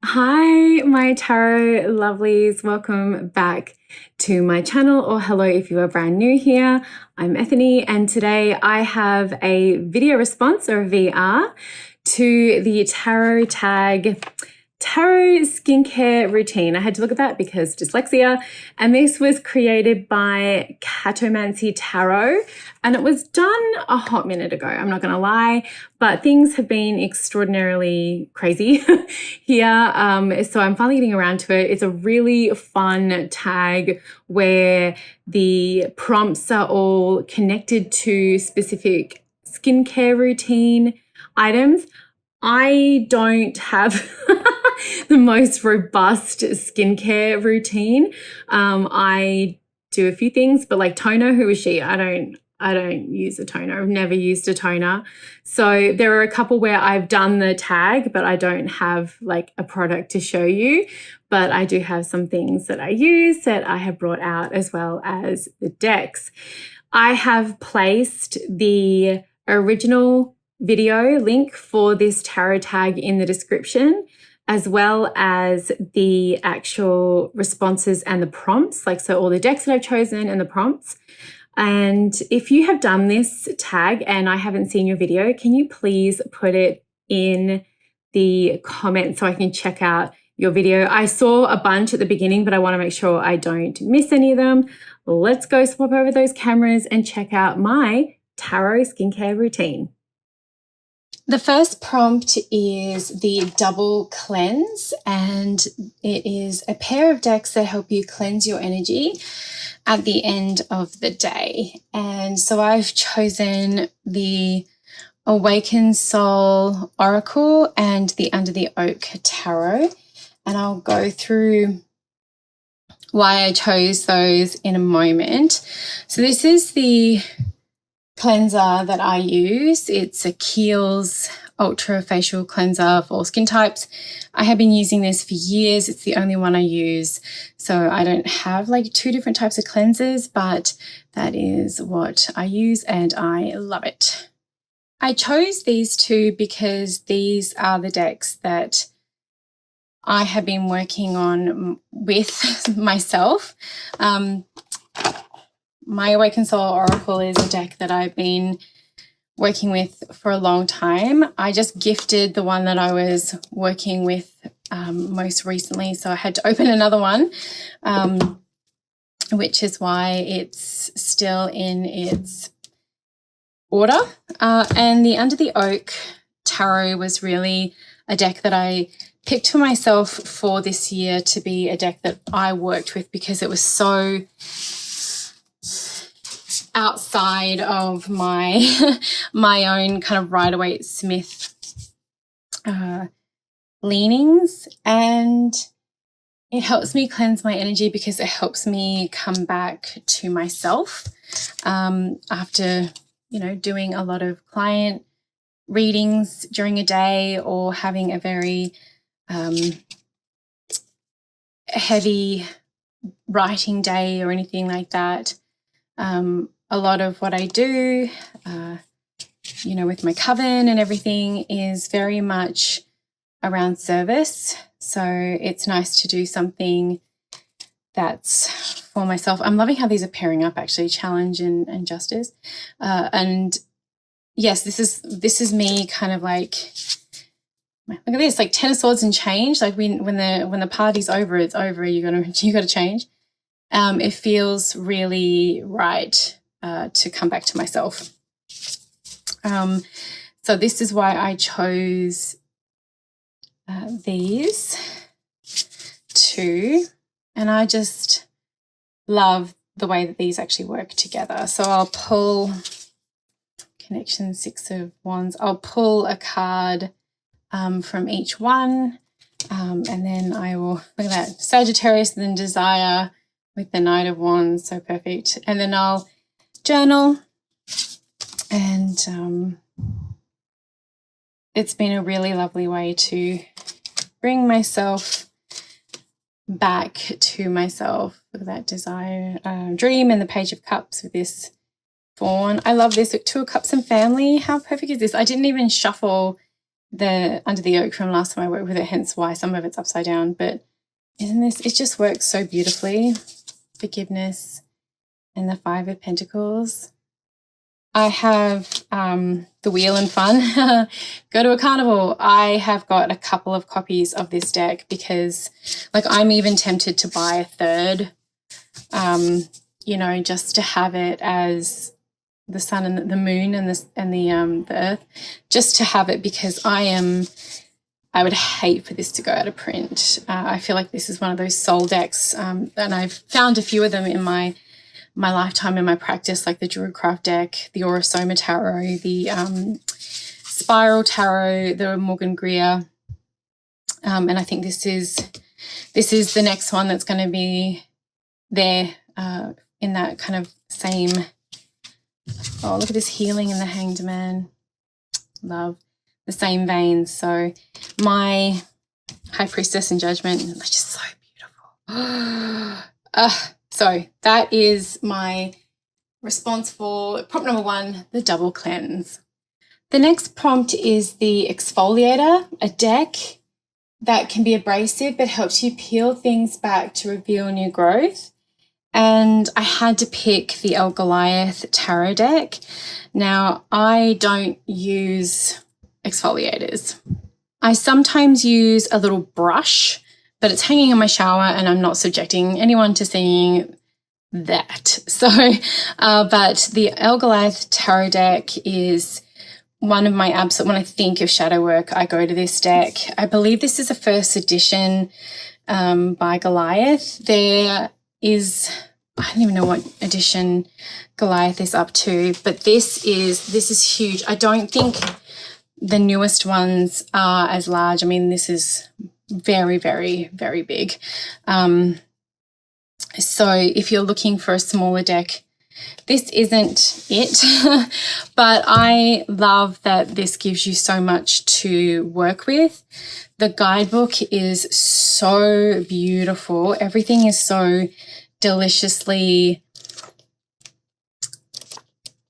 Hi, my tarot lovelies. Welcome back to my channel, or hello if you are brand new here. I'm Ethany, and today I have a video response, or a VR, to the tarot tag tarot skincare routine. I had to look at that because dyslexia, and this was created by Catomancy Tarot, and it was done a hot minute ago. I'm not going to lie, but things have been extraordinarily crazy here. So I'm finally getting around to it. It's a really fun tag where the prompts are all connected to specific skincare routine items. I don't have the most robust skincare routine. I do a few things, but like toner, who is she? I don't use a toner. I've never used a toner. So there are a couple where I've done the tag, but I don't have like a product to show you. But I do have some things that I use that I have brought out, as well as the decks. I have placed the original video link for this tarot tag in the description, as well as the actual responses and the prompts, so all the decks that I've chosen and the prompts. And if you have done this tag and I haven't seen your video, can you please put it in the comments so I can check out your video? I saw a bunch at the beginning, but I want to make sure I don't miss any of them. Let's go swap over those cameras and check out my tarot skincare routine. The first prompt is the double cleanse, and it is a pair of decks that help you cleanse your energy at the end of the day. And so I've chosen the Awakened Soul Oracle and the Under the Oak Tarot, and I'll go through why I chose those in a moment. So this is the cleanser that I use. It's a Kiehl's Ultra Facial Cleanser for all skin types. I have been using this for years. It's the only one I use. So I don't have like two different types of cleansers, but that is what I use and I love it. I chose these two because these are the decks that I have been working on with myself. My Awakened Soul Oracle is a deck that I've been working with for a long time. I just gifted the one that I was working with most recently, so I had to open another one, which is why it's still in its order. And the Under the Oak Tarot was really a deck that I picked for myself for this year to be a deck that I worked with, because it was so outside of my my own kind of Rider-Waite-Smith leanings, and it helps me cleanse my energy because it helps me come back to myself after doing a lot of client readings during a day, or having a very heavy writing day or anything like that. A lot of what I do, with my coven and everything, is very much around service. So it's nice to do something that's for myself. I'm loving how these are pairing up, actually, challenge and justice. And yes, this is me kind of like, look at this, like 10 of Swords and change. Like when the party's over, it's over. You gotta change. It feels really right to come back to myself. So this is why I chose these two, and I just love the way that these actually work together. So I'll pull Connection, Six of Wands. I'll pull a card from each one, and then I will, look at that, Sagittarius, and then Desire with the Knight of Wands, so perfect. And then I'll journal, and it's been a really lovely way to bring myself back to myself. Look at that, Desire, Dream, and the Page of Cups with this Fawn. I love this. Two of Cups and Family. How perfect is this? I didn't even shuffle under the yoke from last time I worked with it, hence why some of it's upside down. But isn't this, it just works so beautifully. Forgiveness and the Five of Pentacles. I have the Wheel and Fun. Go to a carnival. I have got a couple of copies of this deck because, like, I'm even tempted to buy a third, you know, just to have it as the sun and the moon and the earth, just to have it, because I would hate for this to go out of print. I feel like this is one of those soul decks, and I've found a few of them in my lifetime, in my practice, like the Druidcraft deck, the Orosoma Tarot, the Spiral Tarot, the Morgan Greer, and I think this is the next one that's going to be there in that kind of same. Oh, look at this healing in the Hanged Man. Love the same veins. So my High Priestess and Judgment is just so beautiful. So that is my response for prompt number 1, the double cleanse. The next prompt is the Exfoliator, a deck that can be abrasive but helps you peel things back to reveal new growth. And I had to pick the Goliath tarot deck. Now, I don't use exfoliators. I sometimes use a little brush, but it's hanging in my shower and I'm not subjecting anyone to seeing that. So, but the Goliath tarot deck is one of my absolute, when I think of shadow work, I go to this deck. I believe this is a first edition by Goliath. There is, I don't even know what edition Goliath is up to, but this is huge. I don't think the newest ones are as large. I mean, this is very, very, very big. So if you're looking for a smaller deck, this isn't it, but I love that this gives you so much to work with. The guidebook is so beautiful. Everything is so deliciously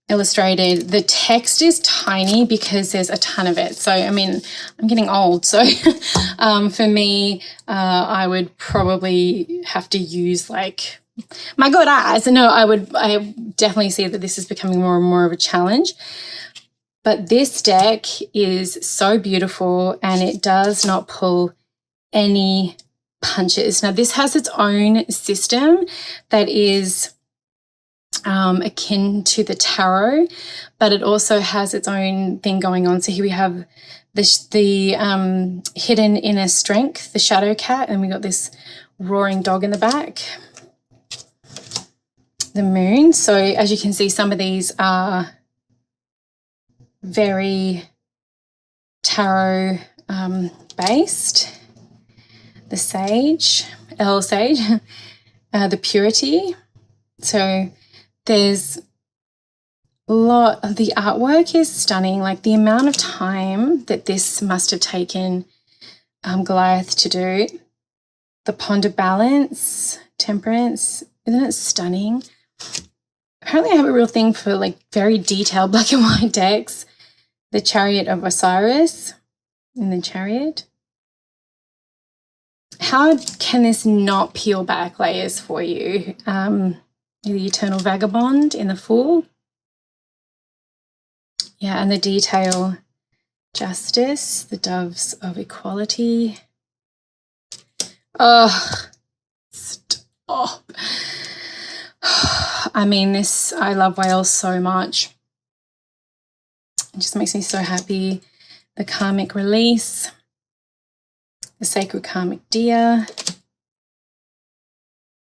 illustrated. The text is tiny because there's a ton of it. So, I mean, I'm getting old. So for me, I would probably have to use like my good eyes. No, I definitely see that this is becoming more and more of a challenge. But this deck is so beautiful and it does not pull any punches. Now, this has its own system that is akin to the tarot, but it also has its own thing going on. So here we have the hidden inner strength, the shadow cat, and we got this roaring dog in the back. The moon. So as you can see, some of these are very tarot based. The sage, sage, the purity. So there's a lot of the artwork is stunning. Like the amount of time that this must have taken Goliath to do. The ponder balance, temperance, isn't it stunning? Apparently I have a real thing for like very detailed black and white decks. The Chariot of Osiris in the Chariot. How can this not peel back layers for you? The Eternal Vagabond in the Fool. Yeah, and the detail, Justice, the Doves of Equality. Oh, stop. I mean, I love whales so much. It just makes me so happy. The Karmic Release, the Sacred Karmic Deer.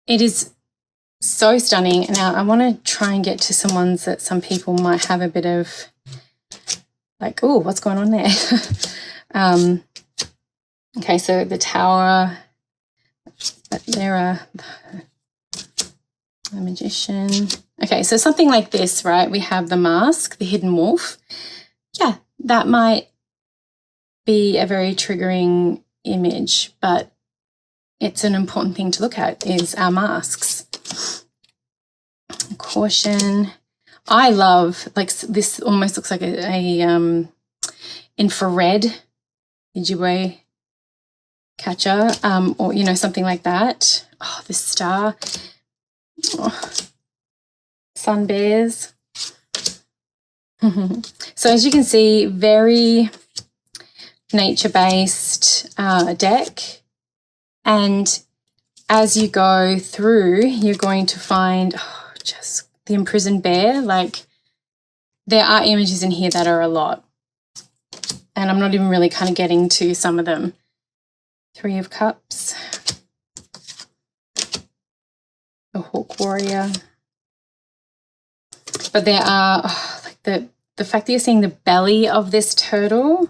It is so stunning. Now, I want to try and get to some ones that some people might have a bit of like, oh, what's going on there? Okay, so the Tower, there are the Magician. Okay, so something like this, right? We have the Mask, the Hidden Wolf. Yeah, that might be a very triggering image, but it's an important thing to look at is our masks. Caution. I love, like, this almost looks like a infrared Ojibwe catcher, or, you know, something like that. Oh, the star. Oh, sun bears. So as you can see, very nature-based deck. And as you go through, you're going to find just the imprisoned bear. Like, there are images in here that are a lot. And I'm not even really kind of getting to some of them. 3 of Cups. The Hawk Warrior. But there are, like the fact that you're seeing the belly of this turtle,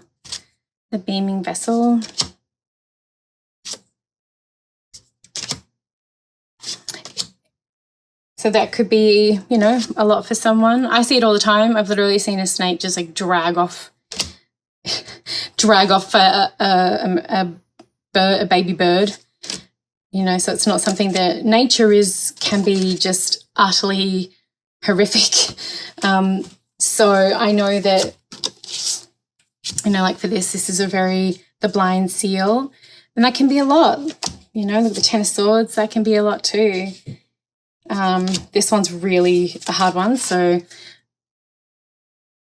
the beaming vessel. So that could be, you know, a lot for someone. I see it all the time. I've literally seen a snake just like drag off a baby bird. You know, so it's not something that nature can be just utterly horrific. So I know that, you know, like for this is the blind seal, and that can be a lot. You know, look at the 10 of Swords, that can be a lot too. This one's really a hard one, so,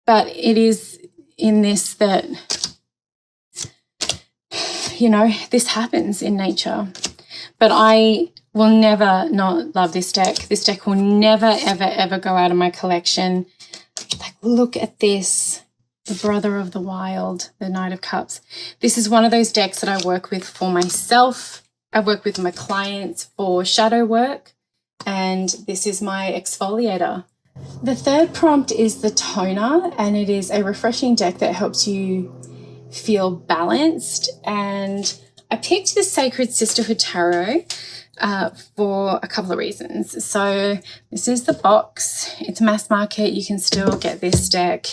but it is in this that, you know, this happens in nature. But I will never not love this deck. This deck will never, ever, ever go out of my collection. Like, look at this. The Brother of the Wild, the Knight of Cups. This is one of those decks that I work with for myself. I work with my clients for shadow work. And this is my exfoliator. The third prompt is the toner, and it is a refreshing deck that helps you feel balanced. And I picked the Sacred Sisterhood Tarot for a couple of reasons. So this is the box. It's mass market. You can still get this deck.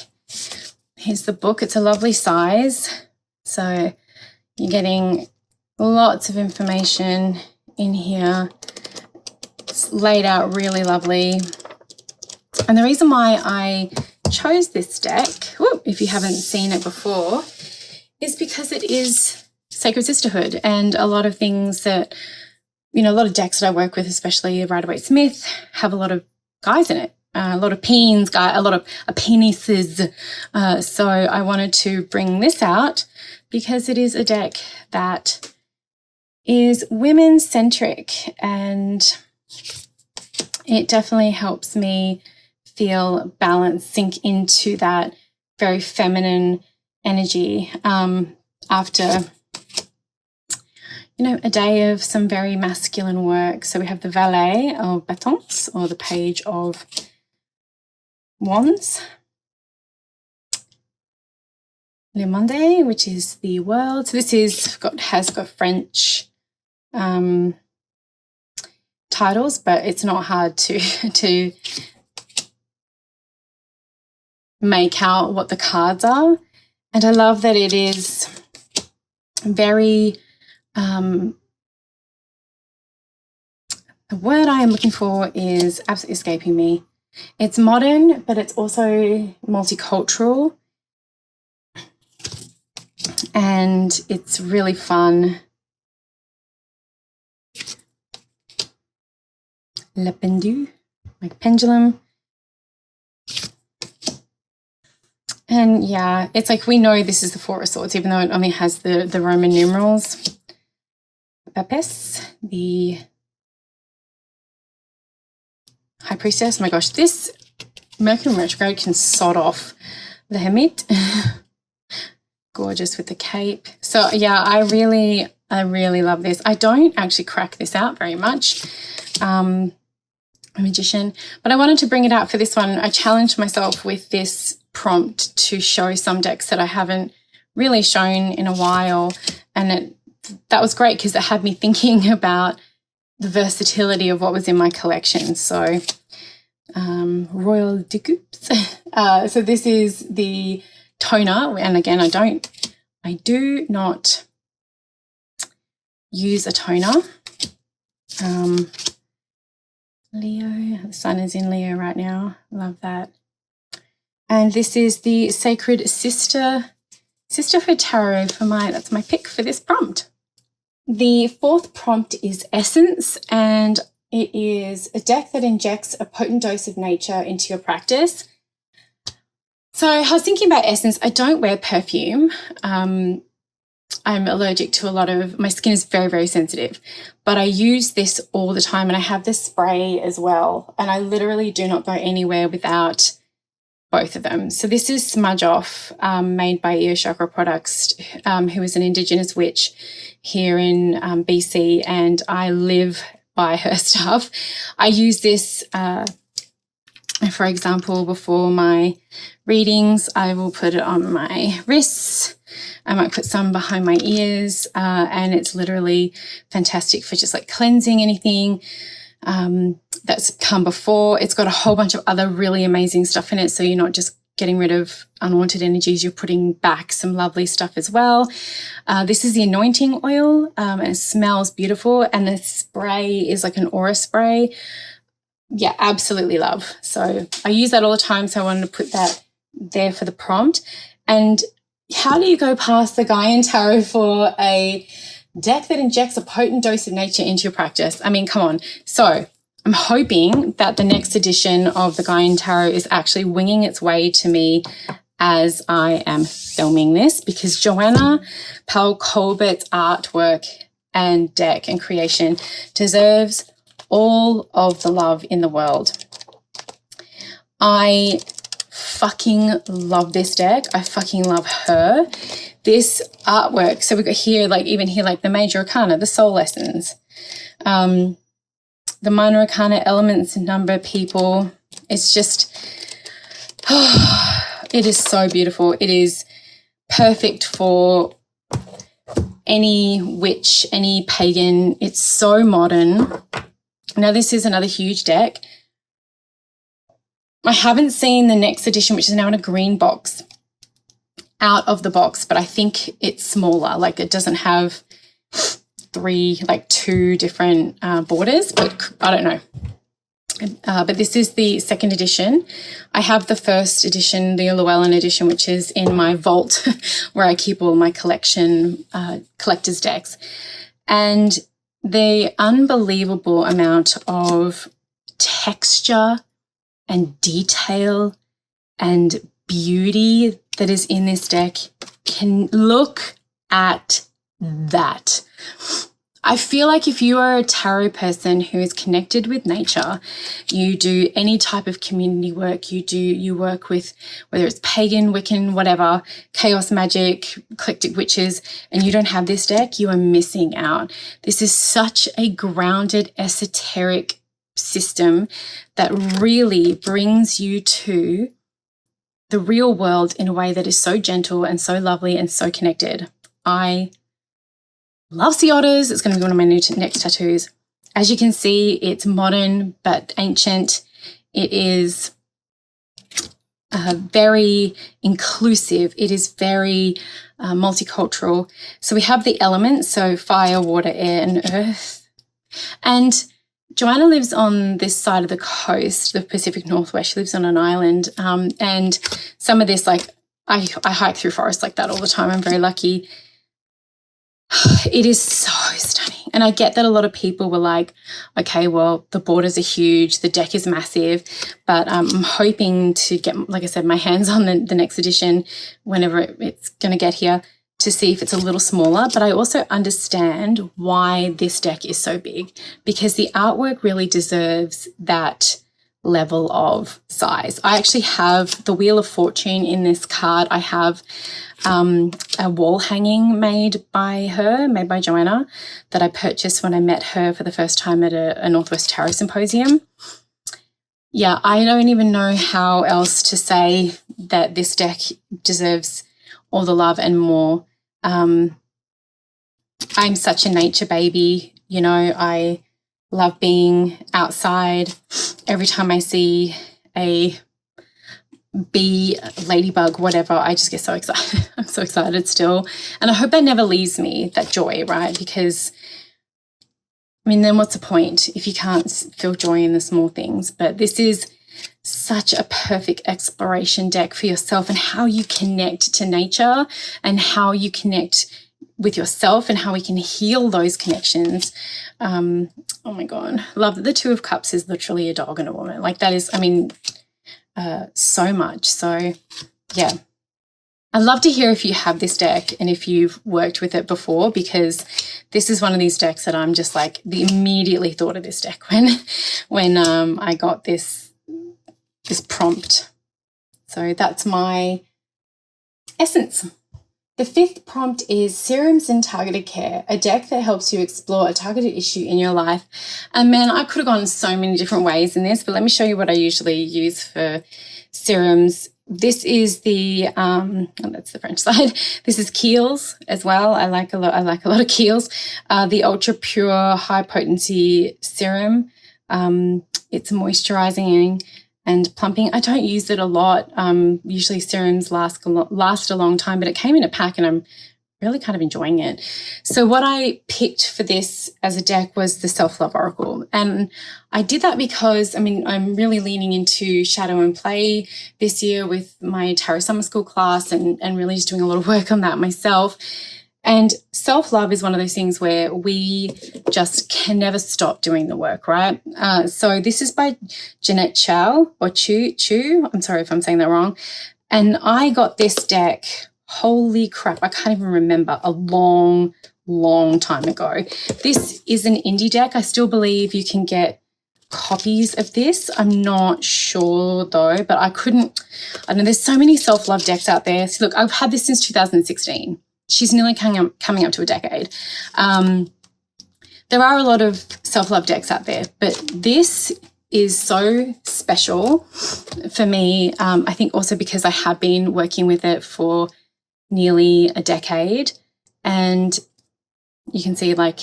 Here's the book. It's a lovely size. So you're getting lots of information in here. It's laid out really lovely. And the reason why I chose this deck, if you haven't seen it before, is because it is Sacred Sisterhood, and a lot of things that, you know, a lot of decks that I work with, especially Rider-Waite-Smith, have a lot of guys in it, a lot of peens, a lot of penises. So I wanted to bring this out because it is a deck that is women-centric, and it definitely helps me feel balanced, sink into that very feminine energy after, you know, a day of some very masculine work. So we have the Valet of Batons, or the Page of Wands. Le Monde, which is the world. So this has got French titles, but it's not hard to make out what the cards are. And I love that it is very, the word I am looking for is absolutely escaping me. It's modern, but it's also multicultural. And it's really fun. Le pendu, like pendulum. And yeah, it's like we know this is the Four of Swords, even though it only has the Roman numerals. Papes, the High Priestess. Oh my gosh, this Mercury retrograde can sod off the Hermit. Gorgeous with the cape. So yeah, I really love this. I don't actually crack this out very much. A Magician, but I wanted to bring it out for this one. I challenged myself with this prompt to show some decks that I haven't really shown in a while, and that was great because it had me thinking about the versatility of what was in my collection. So Royal Decoups. So this is the toner, and again, I do not use a toner. Leo, the sun is in Leo right now. Love that. And this is the Sacred Sister Sisterhood Tarot that's my pick for this prompt. The fourth prompt is Essence, and it is a deck that injects a potent dose of nature into your practice. So I was thinking about Essence. I don't wear perfume. I'm allergic to my skin is very, very sensitive, but I use this all the time, and I have this spray as well, and I literally do not go anywhere without both of them. So this is Smudge Off, made by Ear Chakra Products, who is an Indigenous witch here in BC, and I live by her stuff. I use this, for example, before my readings, I will put it on my wrists. I might put some behind my ears, and it's literally fantastic for just like cleansing anything that's come before. It's got a whole bunch of other really amazing stuff in it, so you're not just getting rid of unwanted energies, you're putting back some lovely stuff as well. This is the anointing oil, and it smells beautiful, and the spray is like an aura spray. Yeah, absolutely love. So I use that all the time, so I wanted to put that there for the prompt. And how do you go past the Gaian Tarot for a deck that injects a potent dose of nature into your practice? I mean, come on. So I'm hoping that the next edition of the Gaian Tarot is actually winging its way to me as I am filming this, because Joanna Powell Colbert's artwork and deck and creation deserves all of the love in the world. I fucking love this deck. I fucking love her. This artwork, so we've got here, like even here, like the major arcana, the soul lessons, the minor arcana, elements, number, people. It's just, it is so beautiful. It is perfect for any witch, any pagan. It's so modern. Now, this is another huge deck. I haven't seen the next edition, which is now in a green box, out of the box, but I think it's smaller. Like it doesn't have two different borders, but I don't know. But this is the second edition. I have the first edition, the Llewellyn edition, which is in my vault where I keep all my collector's decks. And the unbelievable amount of texture and detail and beauty that is in this deck, can look at that. I feel like if you are a tarot person who is connected with nature, you do any type of community work, you work with, whether it's pagan, Wiccan, whatever, chaos magic, eclectic witches, and you don't have this deck, you are missing out. This is such a grounded, esoteric system that really brings you to the real world in a way that is so gentle and so lovely and so connected. I love sea otters. It's going to be one of my next tattoos. As you can see, it's modern but ancient. It is very inclusive. It is very multicultural. So we have the elements, so fire, water, air, and earth. And Joanna lives on this side of the coast, the Pacific Northwest. She lives on an island. And some of this, like, I hike through forests like that all the time. I'm very lucky. It is so stunning. And I get that a lot of people were like, okay, well, the borders are huge, the deck is massive, but I'm hoping to get, like I said, my hands on the next edition whenever it's going to get here, to see if it's a little smaller. But I also understand why this deck is so big, because the artwork really deserves that level of size. I actually have the Wheel of Fortune in this card. I have a wall hanging made by Joanna, that I purchased when I met her for the first time at a Northwest Tarot Symposium. Yeah, I don't even know how else to say that this deck deserves all the love and more. I'm such a nature baby, you know, I love being outside. Every time I see a bee, ladybug, whatever, I just get so excited. I'm so excited still. And I hope that never leaves me, that joy, right? Because, I mean, then what's the point if you can't feel joy in the small things? But this is such a perfect exploration deck for yourself and how you connect to nature and how you connect with yourself and how we can heal those connections. Oh my God. Love that the Two of Cups is literally a dog and a woman. Like that is, I mean, so much. So yeah. I'd love to hear if you have this deck and if you've worked with it before, because this is one of these decks that I'm just like immediately thought of this deck when I got this prompt. So that's my essence. The fifth prompt is Serums and Targeted Care, a deck that helps you explore a targeted issue in your life. And man, I could have gone so many different ways in this, but let me show you what I usually use for serums. This is the, that's the French side. This is Kiehl's as well. I like a lot of Kiehl's. The Ultra Pure High Potency Serum. It's moisturizing and plumping. I don't use it a lot. Usually serums last a long time, but it came in a pack and I'm really kind of enjoying it. So what I picked for this as a deck was the Self-Love Oracle. And I did that because, I mean, I'm really leaning into shadow and play this year with my Tarot Summer School class and really just doing a lot of work on that myself. And self-love is one of those things where we just can never stop doing the work, right? So this is by Jeanette Chow or Chu. I'm sorry if I'm saying that wrong. And I got this deck, holy crap, I can't even remember, a long time ago. This is an indie deck. I still believe you can get copies of this. I'm not sure though, but I know there's so many self-love decks out there. So look, I've had this since 2016. She's nearly coming up to a decade. There are a lot of self-love decks out there, but this is so special for me. I think also because I have been working with it for nearly a decade, and you can see like,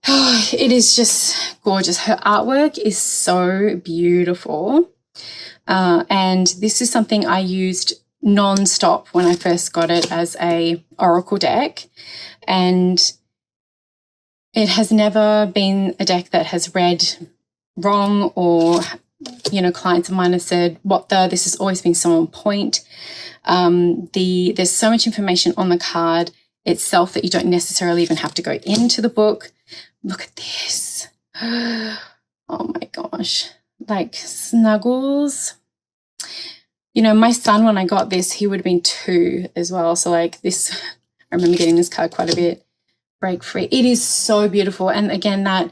it is just gorgeous. Her artwork is so beautiful. And this is something I used non-stop when I first got it as a oracle deck, and it has never been a deck that has read wrong, or clients of mine have said this has always been so on point. There's so much information on the card itself that you don't necessarily even have to go into the book. Look at this. Oh my gosh, like snuggles. My son, when I got this, he would have been 2 as well. So like this, I remember getting this card quite a bit. Break free. It is so beautiful. And again, that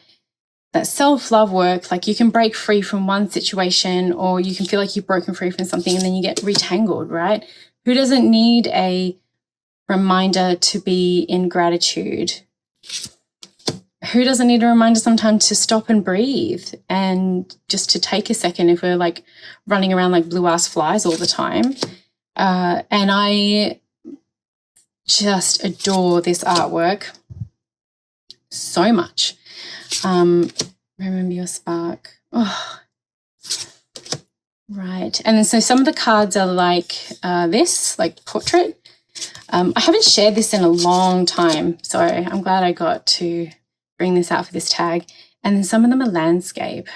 self-love work, like you can break free from one situation, or you can feel like you've broken free from something and then you get retangled, right? Who doesn't need a reminder to be in gratitude? Who doesn't need a reminder sometimes to stop and breathe and just to take a second if we're like running around like blue-ass flies all the time? And I just adore this artwork so much. Remember your spark. Oh, right. And then so some of the cards are like this, like portrait. I haven't shared this in a long time, so I'm glad I got to bring this out for this tag. And then some of them are landscape.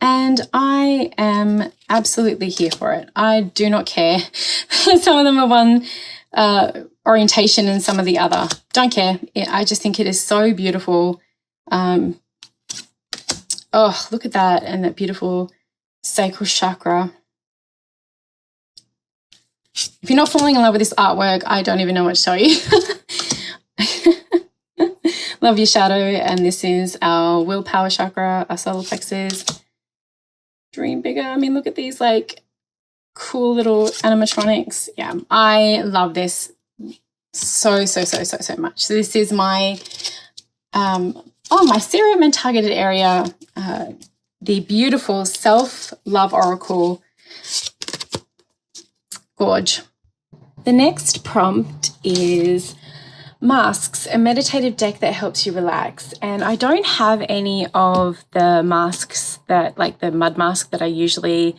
And I am absolutely here for it. I do not care. Some of them are one orientation and some of the other. Don't care. I just think it is so beautiful. Oh, look at that. And that beautiful sacral chakra. If you're not falling in love with this artwork, I don't even know what to tell you. Love your shadow. And this is our willpower chakra, our solar plexus. Dream bigger. I mean, look at these like cool little animatronics. Yeah, I love this so much. So this is my my serum and targeted area, the beautiful self-love oracle. Gorge. The next prompt is masks, a meditative deck that helps you relax. And I don't have any of the masks that, like the mud mask that I usually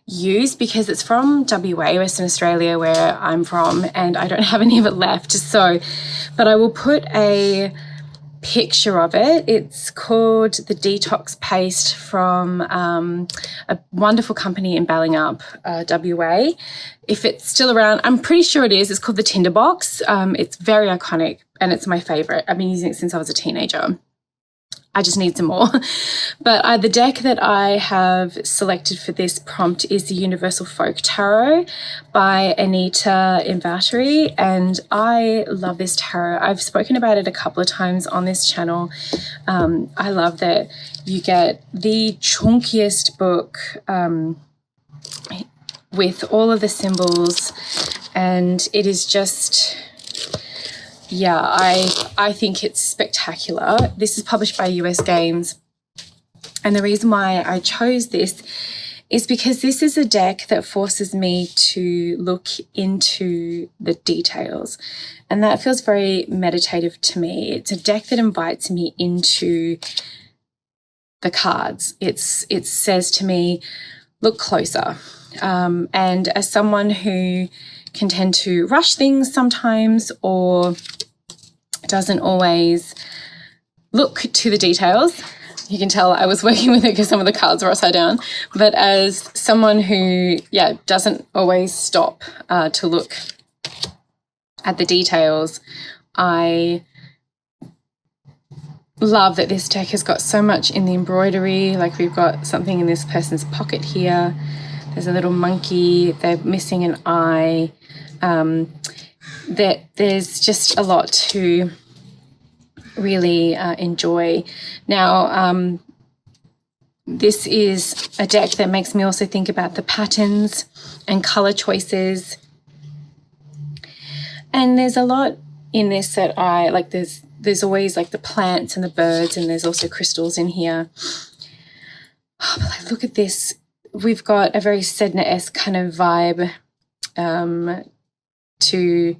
use, because it's from WA, Western Australia, where I'm from, and I don't have any of it left. So, but I will put a picture of it. It's called the Detox Paste from a wonderful company in Ballingup, WA. If it's still around, I'm pretty sure it is. It's called the Tinderbox. It's very iconic and it's my favourite. I've been using it since I was a teenager. I just need some more. But the deck that I have selected for this prompt is the Universal Folk Tarot by Anita Invatari, and I love this tarot. I've spoken about it a couple of times on this channel. I love that you get the chunkiest book with all of the symbols, and it is just... yeah, I think it's spectacular. This is published by US Games. And the reason why I chose this is because this is a deck that forces me to look into the details. And that feels very meditative to me. It's a deck that invites me into the cards. It says to me, look closer. And as someone who can tend to rush things sometimes or doesn't always look to the details. You can tell I was working with it because some of the cards are upside down. But as someone who, doesn't always stop to look at the details, I love that this deck has got so much in the embroidery. Like we've got something in this person's pocket here. There's a little monkey. They're missing an eye. That there's just a lot to really enjoy. Now, this is a deck that makes me also think about the patterns and color choices. And there's a lot in this that I like. There's always like the plants and the birds, and there's also crystals in here. Oh, but like, look at this. We've got a very Sedna-esque kind of vibe to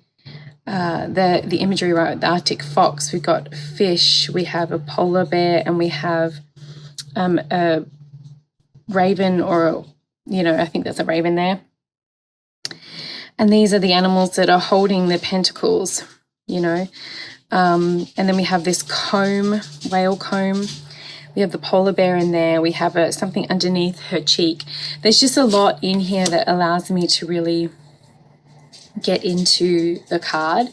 the imagery, right? The Arctic fox, we've got fish, we have a polar bear, and we have a raven, or I think that's a raven there. And these are the animals that are holding the pentacles, and then we have this comb, whale comb. We have the polar bear in there. We have something underneath her cheek. There's just a lot in here that allows me to really get into the card.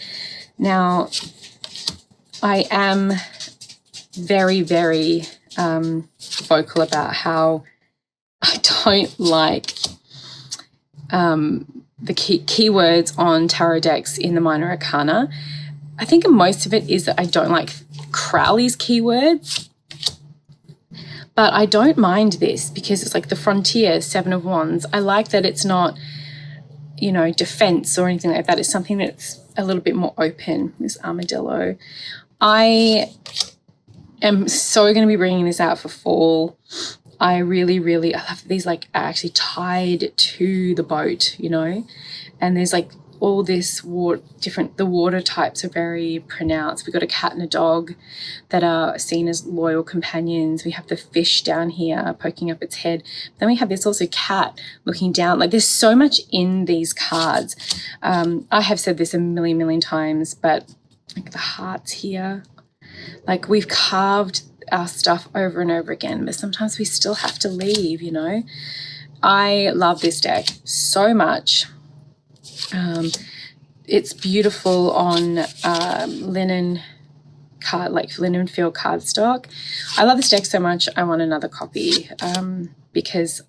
Now, I am very, very vocal about how I don't like the keywords on tarot decks in the Minor Arcana. I think most of it is that I don't like Crowley's keywords. But I don't mind this because it's like the Frontier, Seven of Wands. I like that it's not, defense or anything like that. It's something that's a little bit more open, this armadillo. I am so going to be bringing this out for fall. I really, really, I love that these are actually tied to the boat, and there's all this the water types are very pronounced. We've got a cat and a dog that are seen as loyal companions. We have the fish down here poking up its head. Then we have this also cat looking down. There's so much in these cards. I have said this a million times, but the hearts here, we've carved our stuff over and over again, but sometimes we still have to leave, I love this deck so much. It's beautiful on linen card, linen field cardstock. I love this deck so much. I want another copy because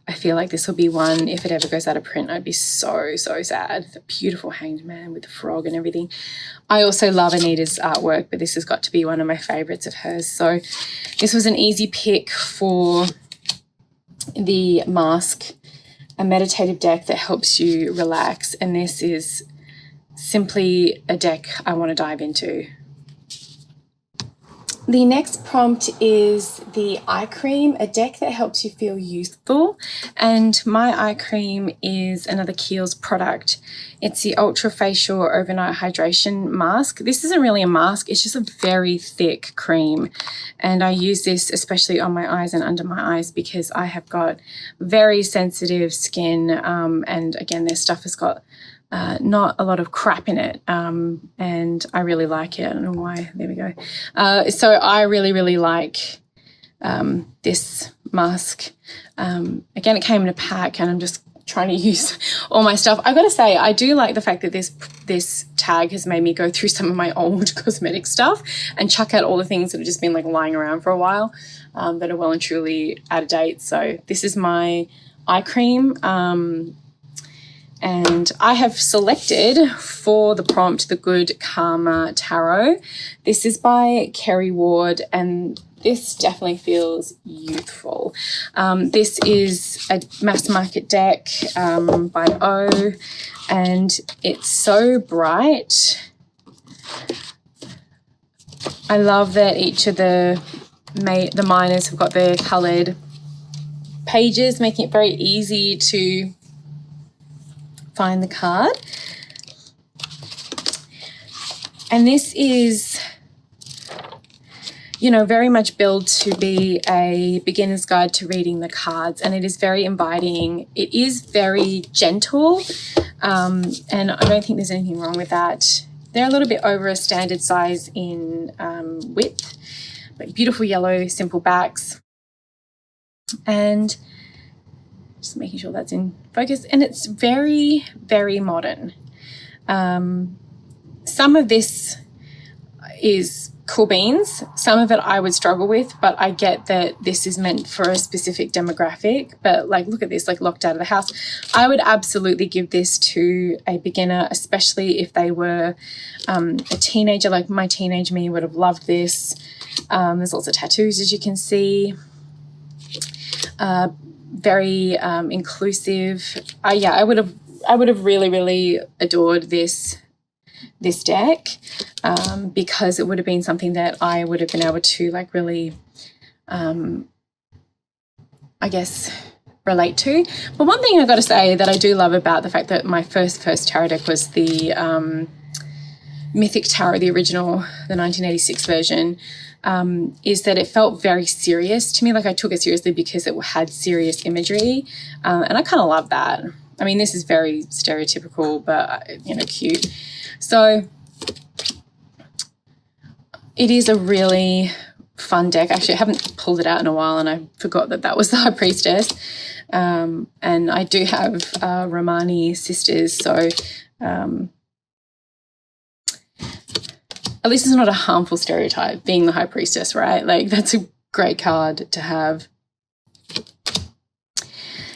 I feel like this will be one, if it ever goes out of print, I'd be so sad. The beautiful hanged man with the frog and everything. I also love Anita's artwork, but this has got to be one of my favorites of hers. So this was an easy pick for the mask, a meditative deck that helps you relax, and this is simply a deck I want to dive into. The next prompt is the eye cream, a deck that helps you feel youthful, and my eye cream is another Kiehl's product. It's the Ultra Facial Overnight Hydration Mask. This isn't really a mask, it's just a very thick cream, and I use this especially on my eyes and under my eyes because I have got very sensitive skin, and again, this stuff has got not a lot of crap in it, and I really like it. I don't know why. There we go. So I really, really like this mask. Again, it came in a pack, and I'm just trying to use all my stuff. I've got to say, I do like the fact that this tag has made me go through some of my old cosmetic stuff and chuck out all the things that have just been like lying around for a while, that are well and truly out of date. So this is my eye cream, and I have selected for the prompt the Good Karma Tarot. This is by Kerry Ward, and this definitely feels youthful. This is a mass market deck by O, and it's so bright. I love that each of the minors have got their coloured pages, making it very easy to find the card. And this is, you know, very much billed to be a beginner's guide to reading the cards, and it is very inviting. It is very gentle, and I don't think there's anything wrong with that. They're a little bit over a standard size in width, but beautiful yellow, simple backs, and just making sure that's in focus. And it's very, very modern. Some of this is cool beans. Some of it I would struggle with, but I get that this is meant for a specific demographic. But like, look at this, like locked out of the house. I would absolutely give this to a beginner, especially if they were a teenager. Like my teenage me would have loved this. There's lots of tattoos, as you can see. Very inclusive. Yeah, I would have really, really adored this deck, because it would have been something that I would have been able to like really, I guess, relate to. But one thing I've got to say that I do love about the fact that my first tarot deck was the Mythic Tarot, the original, the 1986 version, is that it felt very serious to me. Like I took it seriously because it had serious imagery, and I kind of love that. I mean, this is very stereotypical, but, you know, cute. So it is a really fun deck. Actually, I haven't pulled it out in a while, and I forgot that was the High Priestess. And I do have Romani sisters, so at least it's not a harmful stereotype, being the High Priestess, right? Like, that's a great card to have.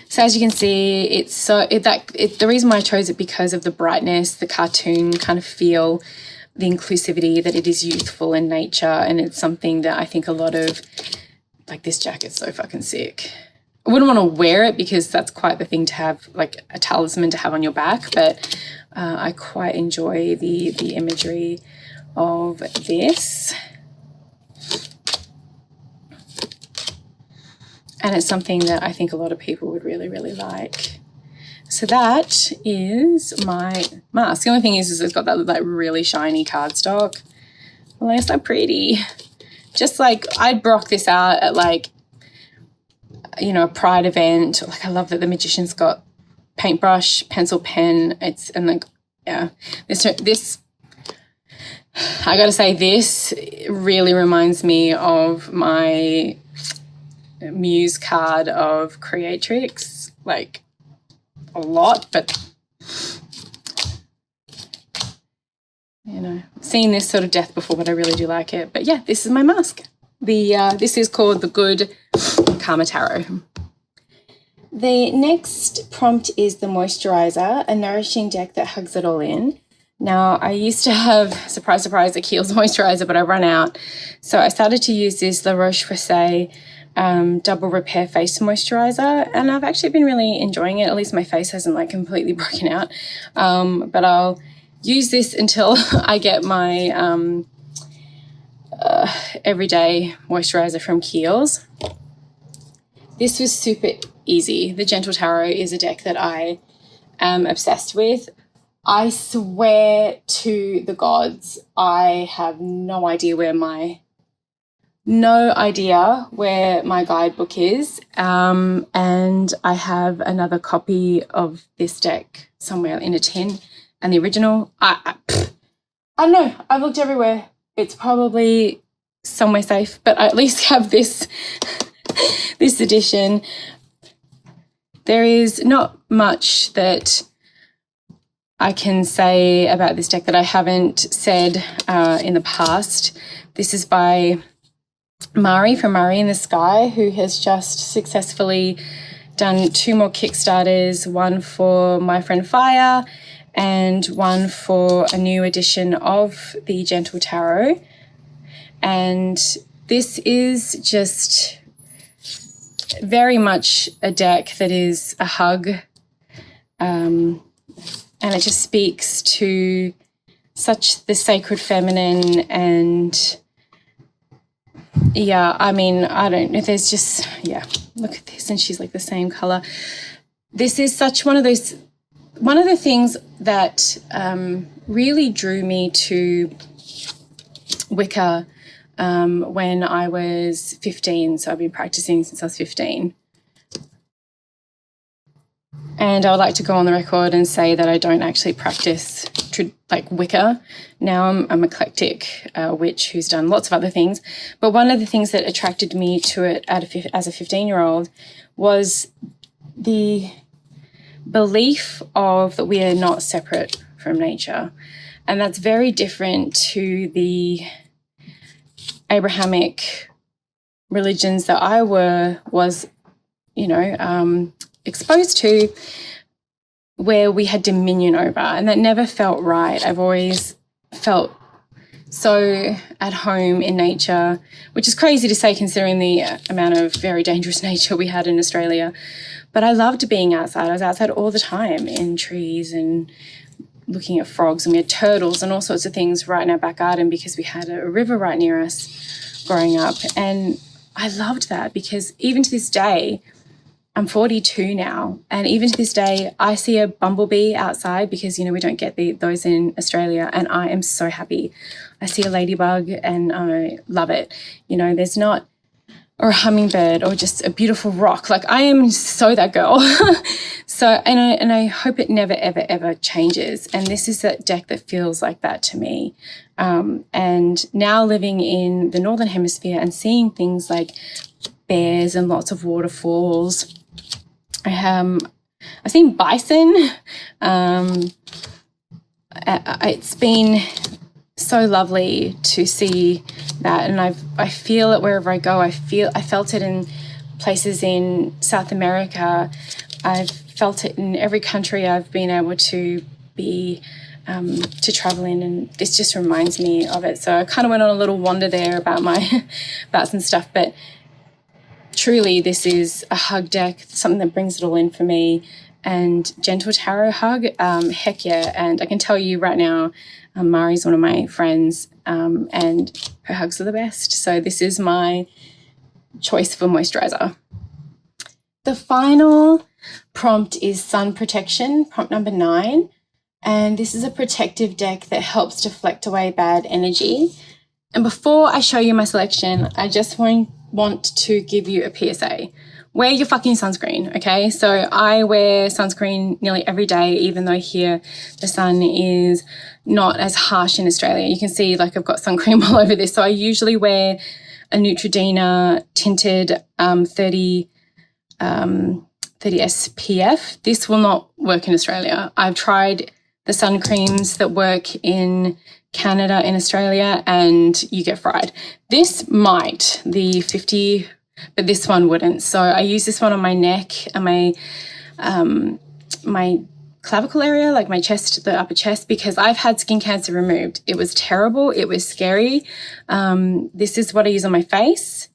So as you can see, the reason why I chose it because of the brightness, the cartoon kind of feel, the inclusivity, that it is youthful in nature, and it's something that I think a lot of, like, this jacket's so fucking sick. I wouldn't want to wear it because that's quite the thing to have, like a talisman to have on your back, but I quite enjoy the imagery of this. And it's something that I think a lot of people would really, really like. So that is my mask. The only thing is it's got that like really shiny cardstock. Well, they're so pretty. Just like I'd rock this out at like, you know, a Pride event. Like I love that the magician's got paintbrush, pencil, pen. And like, yeah, this I got to say, this really reminds me of my Muse card of Creatrix, like a lot, but you know, seen this sort of death before, but I really do like it. But yeah, this is my mask. This is called the Good Karma Tarot. The next prompt is the Moisturizer, a nourishing deck that hugs it all in. Now, I used to have, surprise, surprise, a Kiehl's moisturizer, but I ran out. So I started to use this La Roche-Posay double repair face moisturizer, and I've actually been really enjoying it. At least my face hasn't like completely broken out. But I'll use this until I get my everyday moisturizer from Kiehl's. This was super easy. The Gentle Tarot is a deck that I am obsessed with. I swear to the gods, I have no idea where my guidebook is. And I have another copy of this deck somewhere in a tin. and the original. I don't know. I've looked everywhere. It's probably somewhere safe, but I at least have this this edition. There is not much that I can say about this deck that I haven't said in the past. This is by Mari from Mari in the Sky, who has just successfully done 2 more Kickstarters, one for My Friend Fire and one for a new edition of the Gentle Tarot. And this is just very much a deck that is a hug, and it just speaks to such the sacred feminine. And yeah, I mean, I don't know, there's just, yeah, look at this, and she's like the same color. This is such one of the things that really drew me to Wicca when I was 15. So I've been practicing since I was 15. And I would like to go on the record and say that I don't actually practice like Wicca. Now I'm eclectic witch who's done lots of other things. But one of the things that attracted me to it as a 15-year-old was the belief of that we are not separate from nature. And that's very different to the Abrahamic religions that I was exposed to, where we had dominion over, and that never felt right. I've always felt so at home in nature, which is crazy to say considering the amount of very dangerous nature we had in Australia. But I loved being outside. I was outside all the time in trees and looking at frogs, and we had turtles and all sorts of things right in our back garden because we had a river right near us growing up. And I loved that because even to this day, I'm 42 now, and even to this day, I see a bumblebee outside because, we don't get those in Australia, and I am so happy. I see a ladybug and I love it. There's not, or a hummingbird or just a beautiful rock. Like, I am so that girl. And I hope it never, ever, ever changes. And this is that deck that feels like that to me. And now living in the Northern Hemisphere and seeing things like bears and lots of waterfalls. I've seen bison. It's been so lovely to see that, and I feel it wherever I go. I felt it in places in South America. I've felt it in every country I've been able to be to travel in, and this just reminds me of it. So I kind of went on a little wander there about some stuff, but truly, this is a hug deck, something that brings it all in for me. And Gentle Tarot hug, heck yeah. And I can tell you right now, Mari's one of my friends, and her hugs are the best. So this is my choice for moisturizer. The final prompt is sun protection, prompt number 9. And this is a protective deck that helps deflect away bad energy. And before I show you my selection, I just want to give you a PSA. Wear your fucking sunscreen, okay? So I wear sunscreen nearly every day, even though here the sun is not as harsh in Australia. You can see, like, I've got sun cream all over this. So I usually wear a Neutrogena tinted 30 SPF. This will not work in Australia. I've tried the sun creams that work in Canada, in Australia, and you get fried. This might, the 50, but this one wouldn't. So I use this one on my neck and my clavicle area, like my chest, the upper chest, because I've had skin cancer removed. It was terrible. It was scary. This is what I use on my face.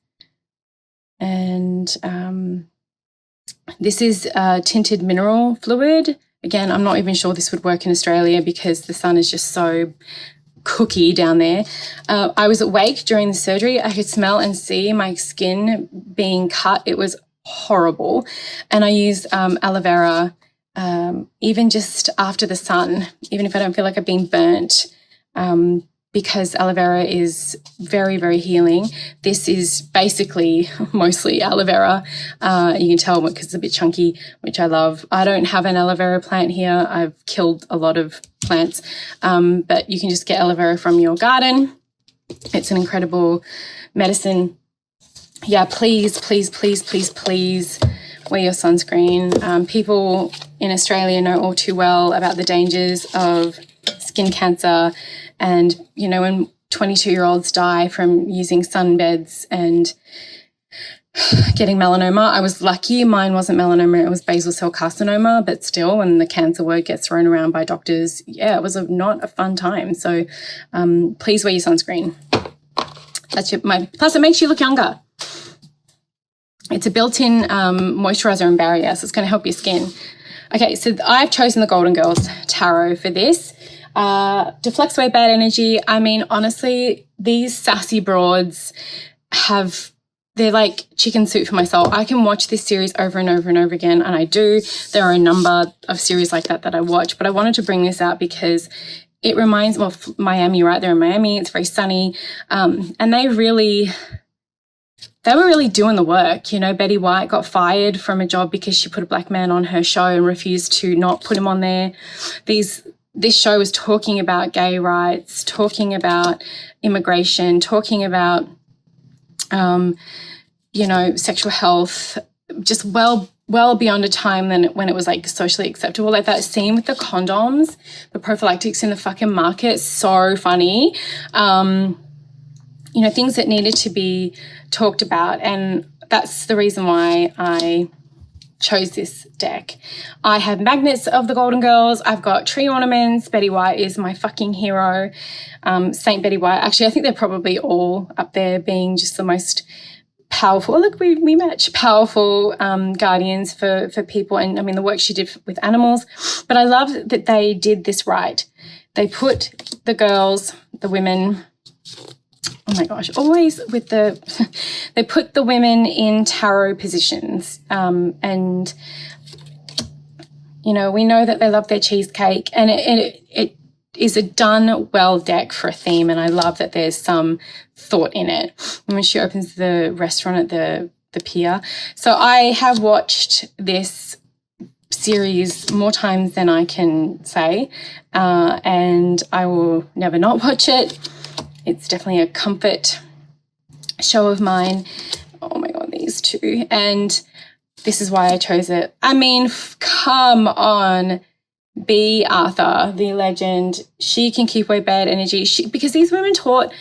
And this is tinted mineral fluid. Again, I'm not even sure this would work in Australia because the sun is just so cookie down there. I was awake during the surgery. I could smell and see my skin being cut. It was horrible. And I use aloe vera even just after the sun, even if I don't feel like I've been burnt, because aloe vera is very, very healing. This is basically mostly aloe vera. You can tell because it's a bit chunky, which I love. I don't have an aloe vera plant here. I've killed a lot of plants, but you can just get aloe vera from your garden. It's an incredible medicine. Yeah, please, please, please, please, please wear your sunscreen. People in Australia know all too well about the dangers of skin cancer, and when 22-year-olds die from using sunbeds and getting melanoma. I was lucky mine wasn't melanoma, it was basal cell carcinoma, but still, when the cancer word gets thrown around by doctors, yeah, it was not a fun time. So please wear your sunscreen. Plus it makes you look younger. It's a built-in moisturizer and barrier, so it's going to help your skin. Okay, so I've chosen the Golden Girls Tarot for this. Deflects away bad energy. I mean, honestly, these sassy broads they're like chicken soup for my soul. I can watch this series over and over and over again, and I do. There are a number of series like that I watch, but I wanted to bring this out because it reminds me of Miami, right? They're in Miami. It's very sunny. And they were really doing the work. Betty White got fired from a job because she put a black man on her show and refused to not put him on there. This show was talking about gay rights, talking about immigration, talking about, sexual health, just well beyond a time when it was like socially acceptable. Like that scene with the condoms, the prophylactics in the fucking market, so funny. Things that needed to be talked about. And that's the reason why I chose this deck. I have magnets of the Golden Girls. I've got tree ornaments. Betty White is my fucking hero. Saint Betty White. Actually, I think they're probably all up there being just the most powerful. Look, we match powerful guardians for people. And I mean, the work she did with animals. But I love that they did this right. They put the girls, the women, oh my gosh, always with they put the women in tarot positions. And, we know that they love their cheesecake, and it is a done well deck for a theme. And I love that there's some thought in it. And when she opens the restaurant at the pier. So I have watched this series more times than I can say, and I will never not watch it. It's definitely a comfort show of mine. Oh my God, these two. And this is why I chose it. I mean, come on, B. Arthur, the legend. She can keep away bad energy. Because these women taught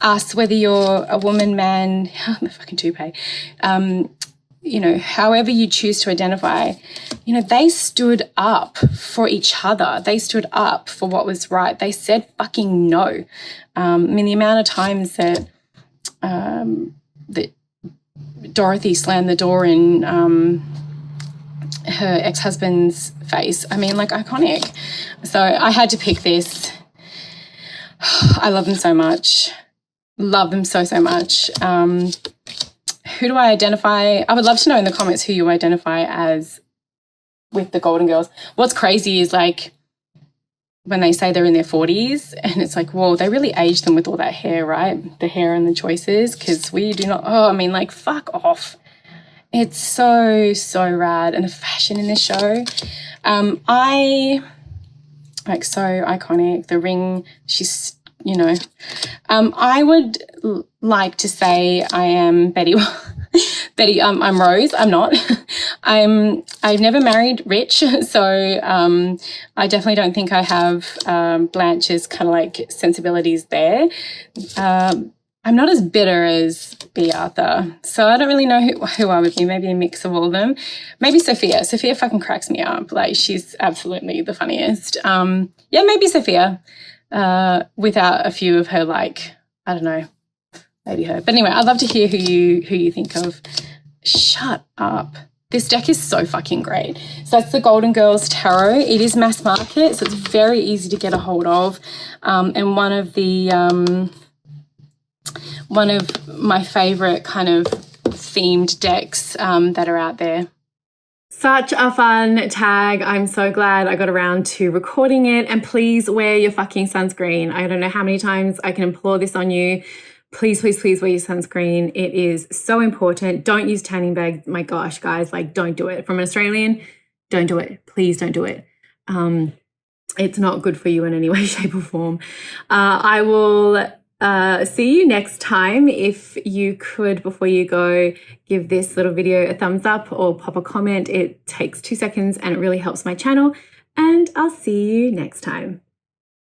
us, whether you're a woman, man, the fucking toupee, however you choose to identify, they stood up for each other. They stood up for what was right. They said fucking no. I mean, the amount of times that Dorothy slammed the door in her ex-husband's face. I mean, like, iconic. So I had to pick this. I love them so much. Love them so, so much. Who do I identify? I would love to know in the comments who you identify as with the Golden Girls. What's crazy is, like, when they say they're in their 40s, and it's like, whoa, they really aged them with all that hair, right? The hair and the choices, because we do not, like, fuck off. It's so, so rad. And the fashion in this show, so iconic. The ring, she's, I would like to say I am Betty. I'm Rose. I'm not. I've never married rich, so I definitely don't think I have Blanche's kind of like sensibilities there. I'm not as bitter as B. Arthur, so I don't really know who I would be. Maybe a mix of all of them. Maybe Sophia. Sophia fucking cracks me up. Like, she's absolutely the funniest. Maybe Sophia, without a few of her, like, I don't know, maybe her. But anyway, I'd love to hear who you think of. Shut up. This deck is so fucking great. So that's the Golden Girls Tarot. It is mass market, so it's very easy to get a hold of. And one of my favorite kind of themed decks that are out there. Such a fun tag. I'm so glad I got around to recording it. And please wear your fucking sunscreen. I don't know how many times I can implore this on you. Please, please, please wear your sunscreen. It is so important. Don't use tanning bag. My gosh, guys, like don't do it. From an Australian, don't do it. Please don't do it. It's not good for you in any way, shape or form. I will see you next time. If you could, before you go, give this little video a thumbs up or pop a comment. It takes 2 seconds and it really helps my channel. And I'll see you next time.